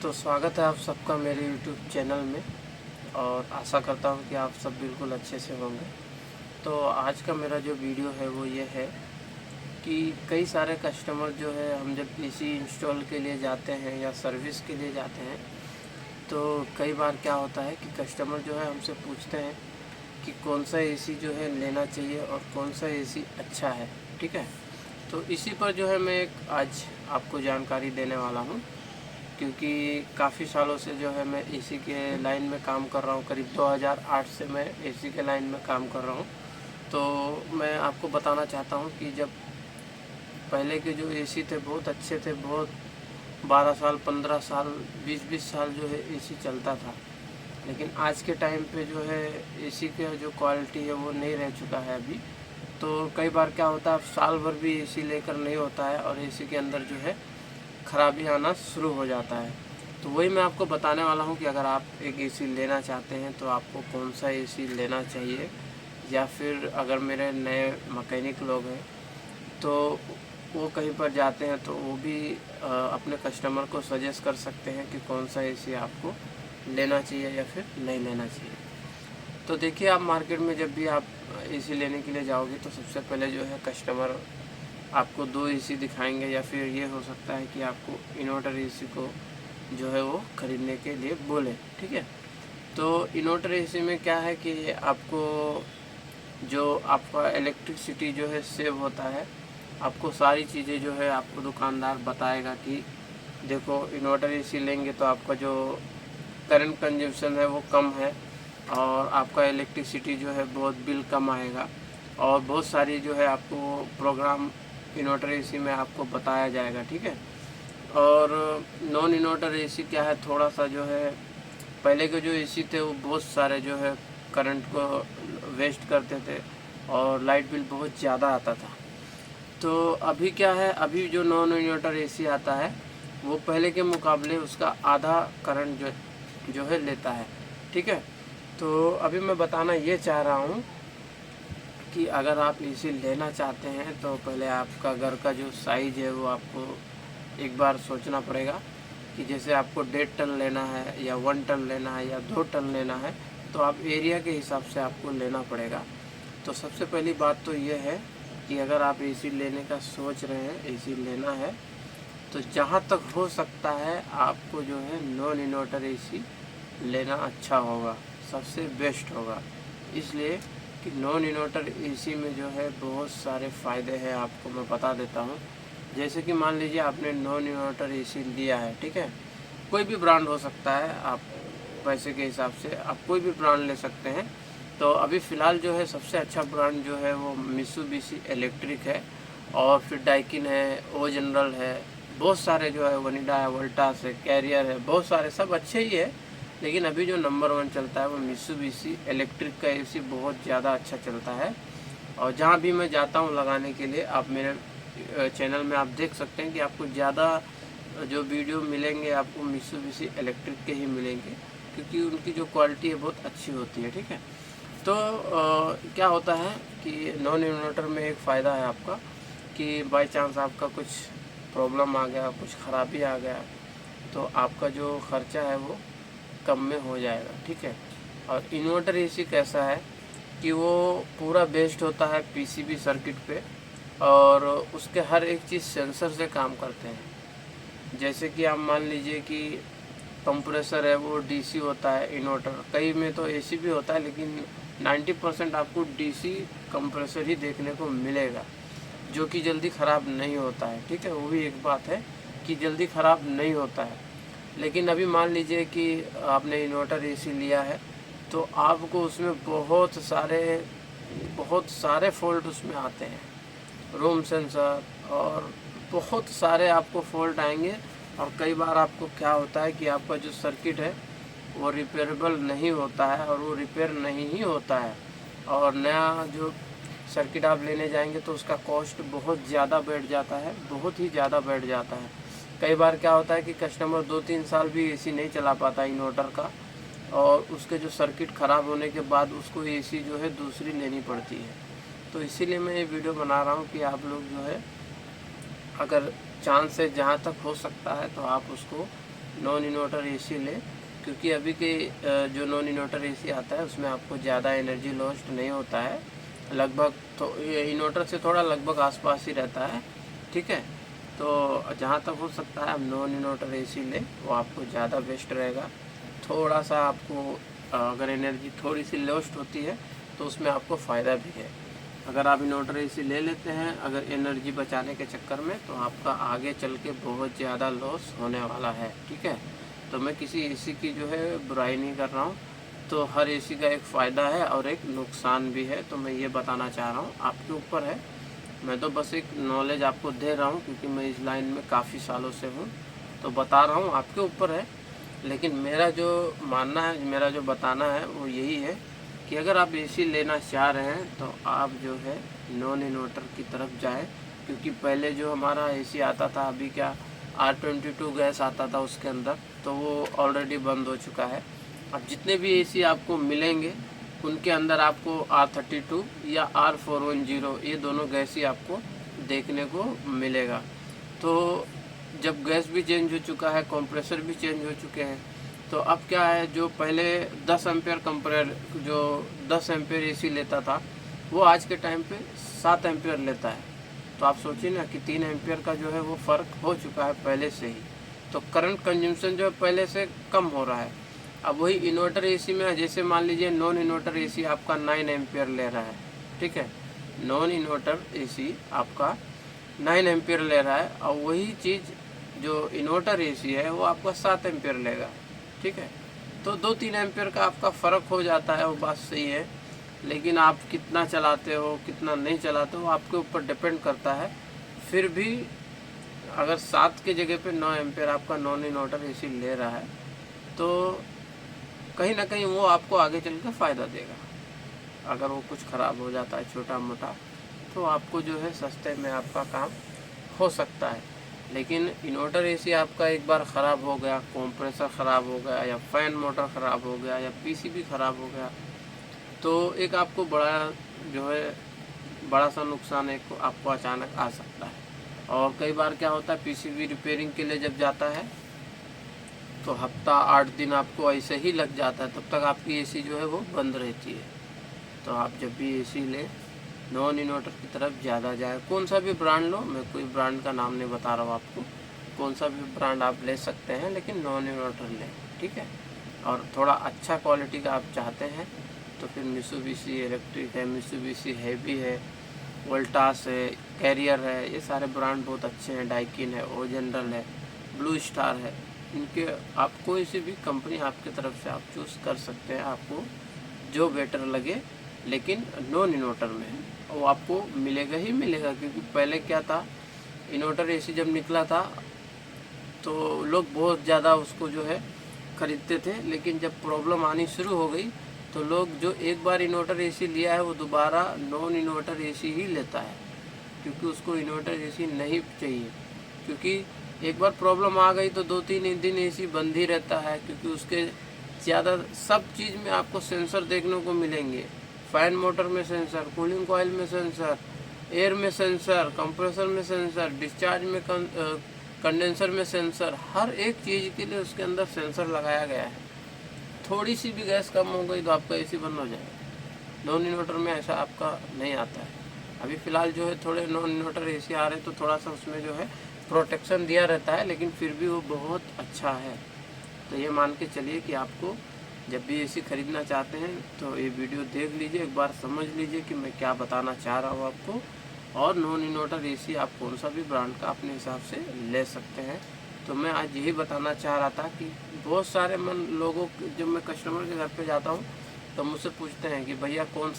तो स्वागत है आप सबका मेरे YouTube चैनल में और आशा करता हूँ कि आप सब बिल्कुल अच्छे से होंगे। तो आज का मेरा जो वीडियो है वो ये है कि कई सारे कस्टमर जो है हम जब पीसी इंस्टॉल के लिए जाते हैं या सर्विस के लिए जाते हैं तो कई बार क्या होता है कि कस्टमर जो है हमसे पूछते हैं कि कौन सा एसी जो है लेना चाहिए और कौन सा एसी अच्छा है। ठीक है, तो इसी पर जो है मैं एक आज आपको जानकारी देने वाला हूँ, क्योंकि काफ़ी सालों से जो है मैं एसी के लाइन में काम कर रहा हूँ। करीब 2008 से मैं एसी के लाइन में काम कर रहा हूँ। तो मैं आपको बताना चाहता हूँ कि जब पहले के जो एसी थे बहुत अच्छे थे, बहुत 12 साल 15 साल 20-20 साल जो है एसी चलता था। लेकिन आज के टाइम पे जो है एसी का जो क्वालिटी है वो नहीं रह चुका है अभी। तो कई बार क्या होता है, साल भर भी एसी लेकर नहीं होता है और एसी के अंदर जो है खराबी आना शुरू हो जाता है। तो वही मैं आपको बताने वाला हूँ कि अगर आप एक एसी लेना चाहते हैं तो आपको कौन सा एसी लेना चाहिए, या फिर अगर मेरे नए मैकेनिक लोग हैं तो वो कहीं पर जाते हैं तो वो भी अपने कस्टमर को सजेस्ट कर सकते हैं कि कौन सा एसी आपको लेना चाहिए या फिर नहीं लेना चाहिए। तो देखिए, आप मार्केट में जब भी आप एसी लेने के लिए जाओगे तो सबसे पहले जो है कस्टमर आपको 2 एसी दिखाएंगे, या फिर ये हो सकता है कि आपको इन्वर्टर एसी को जो है वो ख़रीदने के लिए बोले। ठीक है, तो इन्वर्टर एसी में क्या है कि आपको जो आपका इलेक्ट्रिसिटी जो है सेव होता है। आपको सारी चीज़ें जो है आपको दुकानदार बताएगा कि देखो, इन्वर्टर एसी लेंगे तो आपका जो करंट कंजप्शन है वो कम है और आपका इलेक्ट्रिसिटी जो है बहुत बिल कम आएगा, और बहुत सारी जो है आपको प्रोग्राम इन्वर्टर एसी में आपको बताया जाएगा। ठीक है, और नॉन इन्वर्टर एसी क्या है, थोड़ा सा जो है पहले के जो एसी थे वो बहुत सारे जो है करंट को वेस्ट करते थे और लाइट बिल बहुत ज़्यादा आता था। तो अभी क्या है, अभी जो नॉन इन्वर्टर एसी आता है वो पहले के मुकाबले उसका आधा करंट जो है लेता है। ठीक है, तो अभी मैं बताना ये चाह रहा हूँ कि अगर आप एसी लेना चाहते हैं तो पहले आपका घर का जो साइज़ है वो आपको एक बार सोचना पड़ेगा कि जैसे आपको 1.5 टन लेना है या 1 टन लेना है या 2 टन लेना है, तो आप एरिया के हिसाब से आपको लेना पड़ेगा। तो सबसे पहली बात तो ये है कि अगर आप एसी लेने का सोच रहे हैं, एसी लेना है, तो जहाँ तक हो सकता है आपको जो है नॉन इन्वर्टर एसी लेना अच्छा होगा, सबसे बेस्ट होगा। इसलिए कि नॉन इन्वर्टर एसी में जो है बहुत सारे फ़ायदे हैं, आपको मैं बता देता हूँ। जैसे कि मान लीजिए आपने नॉन इन्वर्टर एसी लिया है, ठीक है, कोई भी ब्रांड हो सकता है, आप पैसे के हिसाब से आप कोई भी ब्रांड ले सकते हैं। तो अभी फ़िलहाल जो है सबसे अच्छा ब्रांड जो है वो मित्सुबिशी इलेक्ट्रिक है, और फिर डाइकिन है, ओ जनरल है, बहुत सारे जो है वनिडा है, वोल्टास है, कैरियर है, बहुत सारे, सब अच्छे ही है। लेकिन अभी जो नंबर 1 चलता है वो मित्सुबिशी इलेक्ट्रिक का एसी बहुत ज़्यादा अच्छा चलता है। और जहाँ भी मैं जाता हूँ लगाने के लिए, आप मेरे चैनल में आप देख सकते हैं कि आपको ज़्यादा जो वीडियो मिलेंगे आपको मित्सुबिशी इलेक्ट्रिक के ही मिलेंगे, क्योंकि उनकी जो क्वालिटी है बहुत अच्छी होती है। ठीक है, तो क्या होता है कि नॉन इन्वर्टर में एक फ़ायदा है आपका कि बाय चांस आपका कुछ प्रॉब्लम आ गया, कुछ ख़राबी आ गया, तो आपका जो ख़र्चा है वो कम में हो जाएगा। ठीक है, और इन्वर्टर एसी कैसा है कि वो पूरा बेस्ड होता है पीसीबी सर्किट पे, और उसके हर एक चीज़ सेंसर से काम करते हैं। जैसे कि आप मान लीजिए कि कंप्रेसर है वो डीसी होता है इन्वर्टर, कई में तो एसी भी होता है, लेकिन 90% आपको डीसी कंप्रेसर ही देखने को मिलेगा, जो कि जल्दी ख़राब नहीं होता है। ठीक है, वो भी एक बात है कि जल्दी ख़राब नहीं होता है। लेकिन अभी मान लीजिए कि आपने इन्वर्टर एसी लिया है तो आपको उसमें बहुत सारे फॉल्ट उसमें आते हैं, रूम सेंसर और बहुत सारे आपको फॉल्ट आएंगे। और कई बार आपको क्या होता है कि आपका जो सर्किट है वो रिपेयरेबल नहीं होता है, और वो रिपेयर नहीं ही होता है, और नया जो सर्किट आप लेने जाएंगे तो उसका कॉस्ट बहुत ज़्यादा बैठ जाता है, बहुत ही ज़्यादा बैठ जाता है। कई बार क्या होता है कि कस्टमर 2-3 साल भी एसी नहीं चला पाता इन्वर्टर का, और उसके जो सर्किट ख़राब होने के बाद उसको एसी जो है दूसरी लेनी पड़ती है। तो इसीलिए मैं ये वीडियो बना रहा हूँ कि आप लोग जो है अगर चांस से जहाँ तक हो सकता है तो आप उसको नॉन इन्वर्टर एसी लें, क्योंकि अभी के जो नॉन इन्वर्टर एसी आता है उसमें आपको ज़्यादा एनर्जी लॉस्ट नहीं होता है, लगभग तो इन्वर्टर से थोड़ा लगभग आसपास ही रहता है। ठीक है, तो जहाँ तक हो सकता है आप नॉन इन्वर्टर एसी लें, वो आपको ज़्यादा बेस्ट रहेगा। थोड़ा सा आपको अगर एनर्जी थोड़ी सी लॉस्ट होती है तो उसमें आपको फ़ायदा भी है। अगर आप इन्वर्टर एसी ले लेते हैं अगर एनर्जी बचाने के चक्कर में, तो आपका आगे चल के बहुत ज़्यादा लॉस होने वाला है। ठीक है, तो मैं किसी एसी की जो है बुराई नहीं कर रहा हूँ, तो हर एसी का एक फ़ायदा है और एक नुकसान भी है, तो मैं ये बताना चाह रहा हूँ, आपके ऊपर है। मैं तो बस एक नॉलेज आपको दे रहा हूँ, क्योंकि मैं इस लाइन में काफ़ी सालों से हूँ, तो बता रहा हूँ, आपके ऊपर है। लेकिन मेरा जो मानना है, मेरा जो बताना है वो यही है कि अगर आप एसी लेना चाह रहे हैं तो आप जो है नॉन इन्वर्टर की तरफ जाएं, क्योंकि पहले जो हमारा एसी आता था, अभी क्या R22 गैस आता था उसके अंदर, तो वो ऑलरेडी बंद हो चुका है। अब जितने भी एसी आपको मिलेंगे उनके अंदर आपको R32 या R410 ये दोनों गैस ही आपको देखने को मिलेगा। तो जब गैस भी चेंज हो चुका है, कंप्रेसर भी चेंज हो चुके हैं, तो अब क्या है, जो पहले 10 एम्पेयर जो 10 एम्पेयर एसी लेता था वो आज के टाइम पे 7 एम्पेयर लेता है। तो आप सोचिए ना कि 3 एम्पेयर का जो है वो फ़र्क हो चुका है पहले से ही। तो करंट कंजम्पशन जो है पहले से कम हो रहा है। अब वही इन्वर्टर एसी में जैसे मान लीजिए नॉन इन्वर्टर एसी आपका 9 एम्पेयर ले रहा है। ठीक है, नॉन इन्वर्टर एसी आपका 9 एम्पेयर ले रहा है, और वही चीज़ जो इन्वर्टर एसी है वो आपका 7 एम्पेयर लेगा। ठीक है, तो 2-3 एम्पेयर का आपका फ़र्क हो जाता है, वो बात सही है। लेकिन आप कितना चलाते हो कितना नहीं चलाते हो आपके ऊपर डिपेंड करता है। फिर भी अगर 7 की जगह पे 9 एम्पेयर आपका नॉन इन्वर्टर एसी ले रहा है, तो कहीं ना कहीं वो आपको आगे चल कर फ़ायदा देगा। अगर वो कुछ ख़राब हो जाता है छोटा मोटा, तो आपको जो है सस्ते में आपका काम हो सकता है। लेकिन इन्वर्टर एसी आपका एक बार ख़राब हो गया, कंप्रेसर ख़राब हो गया, या फ़ैन मोटर ख़राब हो गया, या पीसीबी ख़राब हो गया, तो एक आपको बड़ा सा नुकसान एक आपको अचानक आ सकता है। और कई बार क्या होता है, पीसीबी रिपेयरिंग के लिए जब जाता है तो हफ्ता 8 दिन आपको ऐसे ही लग जाता है, तब तक आपकी एसी जो है वो बंद रहती है। तो आप जब भी एसी लें नॉन इन्वर्टर की तरफ ज़्यादा जाए। कौन सा भी ब्रांड लो, मैं कोई ब्रांड का नाम नहीं बता रहा हूँ आपको, कौन सा भी ब्रांड आप ले सकते हैं, लेकिन नॉन इन्वर्टर लें। ठीक है, और थोड़ा अच्छा क्वालिटी का आप चाहते हैं तो फिर मित्सुबिशी इलेक्ट्रिक है, मित्सुबिशी हैवी है, वोल्टास है, कैरियर है, ये सारे ब्रांड बहुत अच्छे हैं। डाइकिन है, ओ जनरल है, ब्लू स्टार है, इनके आप कोई सी भी कंपनी आपकी तरफ से आप चूज़ कर सकते हैं, आपको जो बेटर लगे, लेकिन नॉन इन्वर्टर में वो आपको मिलेगा ही मिलेगा। क्योंकि पहले क्या था, इन्वर्टर एसी जब निकला था तो लोग बहुत ज़्यादा उसको जो है ख़रीदते थे, लेकिन जब प्रॉब्लम आनी शुरू हो गई तो लोग जो एक बार इन्वर्टर एसी लिया है वो दोबारा नॉन इन्वर्टर एसी ही लेता है, क्योंकि उसको इन्वर्टर एसी नहीं चाहिए। क्योंकि एक बार प्रॉब्लम आ गई तो 2-3 दिन एसी बंद ही रहता है, क्योंकि उसके ज़्यादा सब चीज़ में आपको सेंसर देखने को मिलेंगे। फ़ैन मोटर में सेंसर, कूलिंग कॉइल में सेंसर, एयर में सेंसर, कंप्रेसर में सेंसर, डिस्चार्ज में कंडेंसर में सेंसर, हर एक चीज़ के लिए उसके अंदर सेंसर लगाया गया है। थोड़ी सी भी गैस कम हो गई तो आपका एसी बंद हो जाएगा। नॉन इन्वर्टर में ऐसा आपका नहीं आता है। अभी फ़िलहाल जो है थोड़े नॉन इन्वर्टर एसी आ रहे हैं, तो थोड़ा सा उसमें जो है प्रोटेक्शन दिया रहता है, लेकिन फिर भी वो बहुत अच्छा है। तो ये मान के चलिए कि आपको जब भी एसी ख़रीदना चाहते हैं तो ये वीडियो देख लीजिए, एक बार समझ लीजिए कि मैं क्या बताना चाह रहा हूँ आपको। और नॉन इन्वर्टर एसी आप कौन सा भी ब्रांड का अपने हिसाब से ले सकते हैं। तो मैं आज यही बताना चाह रहा था कि बहुत सारे लोगों जब मैं कस्टमर के घर पे जाता हूँ तो मुझसे पूछते हैं कि भैया कौन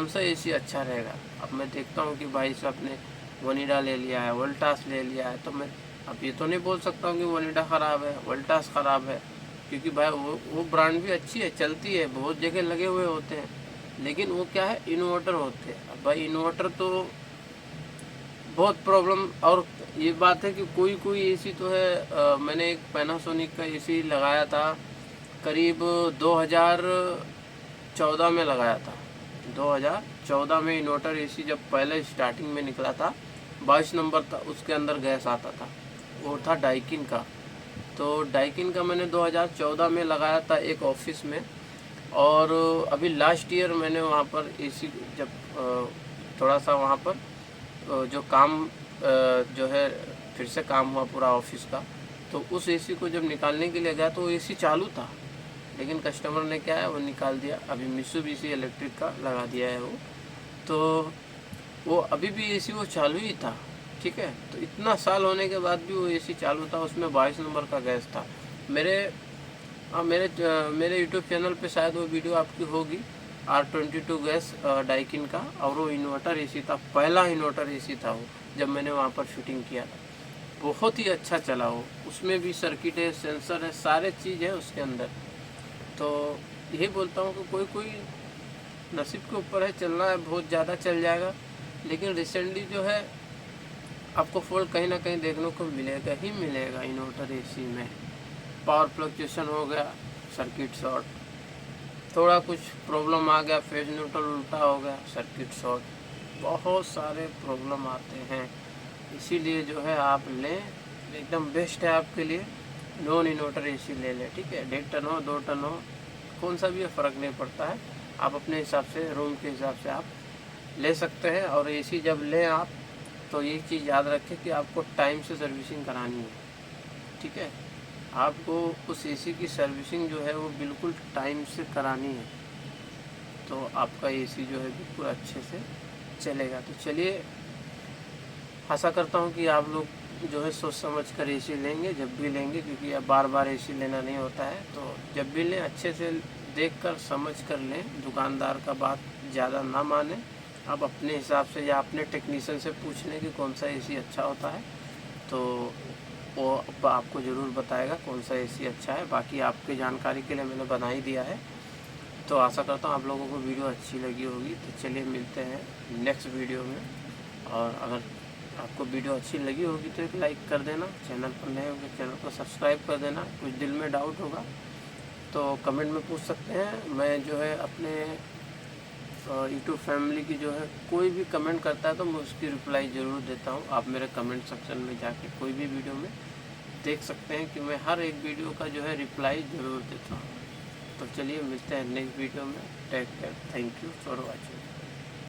सा एसी अच्छा रहेगा। अब मैं देखता हूँ कि भाई साहब ने वनीडा ले लिया है, वोल्टास ले लिया है, तो मैं अब ये तो नहीं बोल सकता हूँ कि वनीडा ख़राब है, वोल्टास ख़राब है, क्योंकि भाई वो ब्रांड भी अच्छी है, चलती है, बहुत जगह लगे हुए होते हैं, लेकिन वो क्या है, इन्वर्टर होते हैं। अब भाई इन्वर्टर तो बहुत प्रॉब्लम। और ये बात है कि कोई एसी तो है, मैंने एक पैनासोनिक का एसी लगाया था, करीब 2014 में लगाया था। 2014 में इन्वर्टर एसी जब पहले स्टार्टिंग में निकला था, 22 नंबर था, उसके अंदर गैस आता था, वो था डाइकिन का। तो डाइकिन का मैंने 2014 में लगाया था एक ऑफिस में, और अभी लास्ट ईयर मैंने वहाँ पर एसी जब थोड़ा सा वहाँ पर जो काम जो है फिर से काम हुआ पूरा ऑफिस का, तो उस एसी को जब निकालने के लिए गया तो एसी चालू था, लेकिन कस्टमर ने क्या है वो निकाल दिया। अभी मित्सुबिशी इलेक्ट्रिक का लगा दिया है वो, तो वो अभी भी एसी वो चालू ही था, ठीक है। तो इतना साल होने के बाद भी वो एसी चालू था, उसमें 22 नंबर का गैस था। मेरे यूट्यूब चैनल पे शायद वो वीडियो आपकी होगी, R22 गैस डाइकिन का, और वो इन्वर्टर एसी था, पहला इन्वर्टर एसी था वो, जब मैंने वहाँ पर फिटिंग किया था। बहुत ही अच्छा चला वो, उसमें भी सर्किट है, सेंसर है, सारे चीज़ है उसके अंदर। तो यही बोलता हूँ कि कोई नसीब के ऊपर है, चलना है बहुत ज़्यादा चल जाएगा, लेकिन रिसेंटली जो है आपको फॉल्ट कहीं ना कहीं देखने को मिलेगा ही मिलेगा इन्वर्टर एसी में। पावर फ्लक्चुएशन हो गया, सर्किट शॉर्ट, थोड़ा कुछ प्रॉब्लम आ गया, फेज न्यूट्रल उल्टा हो गया, सर्किट शॉर्ट, बहुत सारे प्रॉब्लम आते हैं। इसीलिए जो है आप लें, एकदम बेस्ट है आपके लिए, नॉन इन्वर्टर एसी ले लें, ठीक है। 1.5 टन हो 2 टन हो, कौन सा भी फ़र्क नहीं पड़ता है, आप अपने हिसाब से रूम के हिसाब से आप ले सकते हैं। और एसी जब लें आप, तो ये चीज़ याद रखें कि आपको टाइम से सर्विसिंग करानी है, ठीक है। आपको उस एसी की सर्विसिंग जो है वो बिल्कुल टाइम से करानी है, तो आपका एसी जो है बिल्कुल अच्छे से चलेगा। तो चलिए, आशा करता हूँ कि आप लोग जो है सोच समझ कर एसी लेंगे जब भी लेंगे, क्योंकि अब बार बार एसी लेना नहीं होता है। तो जब भी लें अच्छे से देख कर समझ कर लें, दुकानदार का बात ज़्यादा ना माने, आप अपने हिसाब से या अपने टेक्नीशियन से पूछ लें कि कौन सा एसी अच्छा होता है, तो वो आपको ज़रूर बताएगा कौन सा एसी अच्छा है। बाकी आपकी जानकारी के लिए मैंने बना ही दिया है। तो आशा करता हूँ आप लोगों को वीडियो अच्छी लगी होगी। तो चलिए मिलते हैं नेक्स्ट वीडियो में, और अगर आपको वीडियो अच्छी लगी होगी तो एक लाइक कर देना, चैनल पर नए होंगे चैनल को सब्सक्राइब कर देना। कुछ दिल में डाउट होगा तो कमेंट में पूछ सकते हैं। मैं जो है अपने यूट्यूब फैमिली की जो है कोई भी कमेंट करता है तो मैं उसकी रिप्लाई ज़रूर देता हूँ। आप मेरे कमेंट सेक्शन में जाके कोई भी वीडियो में देख सकते हैं कि मैं हर एक वीडियो का जो है रिप्लाई ज़रूर देता हूँ। तो चलिए मिलते हैं नेक्स्ट वीडियो में। Take care, thank you for watching.